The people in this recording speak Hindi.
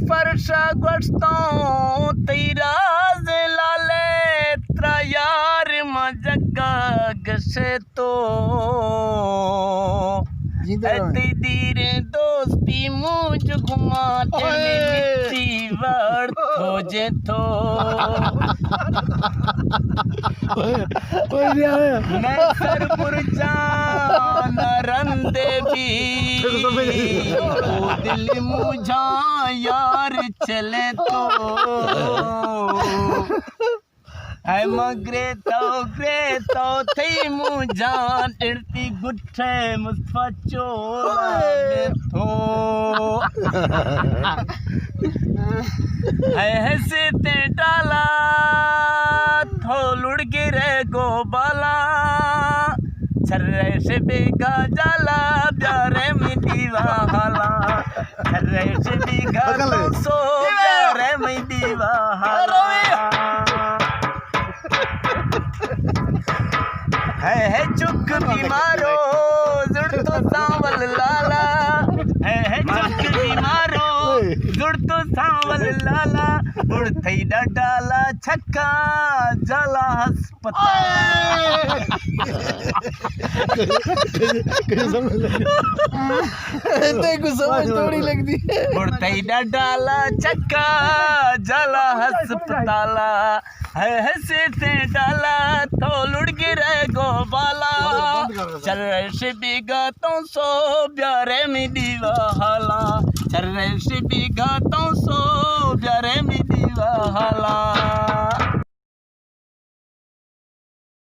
फरशा गश्तों तेरा लाले त्रा यार मजगा गसे तो तेरे दोस्ती मुझ घुमा मिट्टी वर्ड हो जे तो मैं सरपुर जान रंदे भी ओ दिल मुझा यार चले तो है मगरे तो थी मुझान इड़ती गुठे मुस्तफा चोर थो ऐसे ते डाला थो लुढ़ गिरे गोबाला छर्रे से बेगा जाला प्यारे में दीवाला छर्रे से बेगा तो सो प्यारे में दीवाला है चुक बीमारो जुड़ तो सांवल लाला है चुक बीमारो जुड़ तो सांवल लाला उड़ थई डाला छक्का जाला अस्पताल तेको समझ थोड़ी लगती है उड़ थई डाला छक्का जाला अस्पताल है से डाला तो लुढ़ गिरे गोबाला चल से बिगा तो सो प्यारे में दीवाला चल से बिगा तो सो प्यारे में दीवाला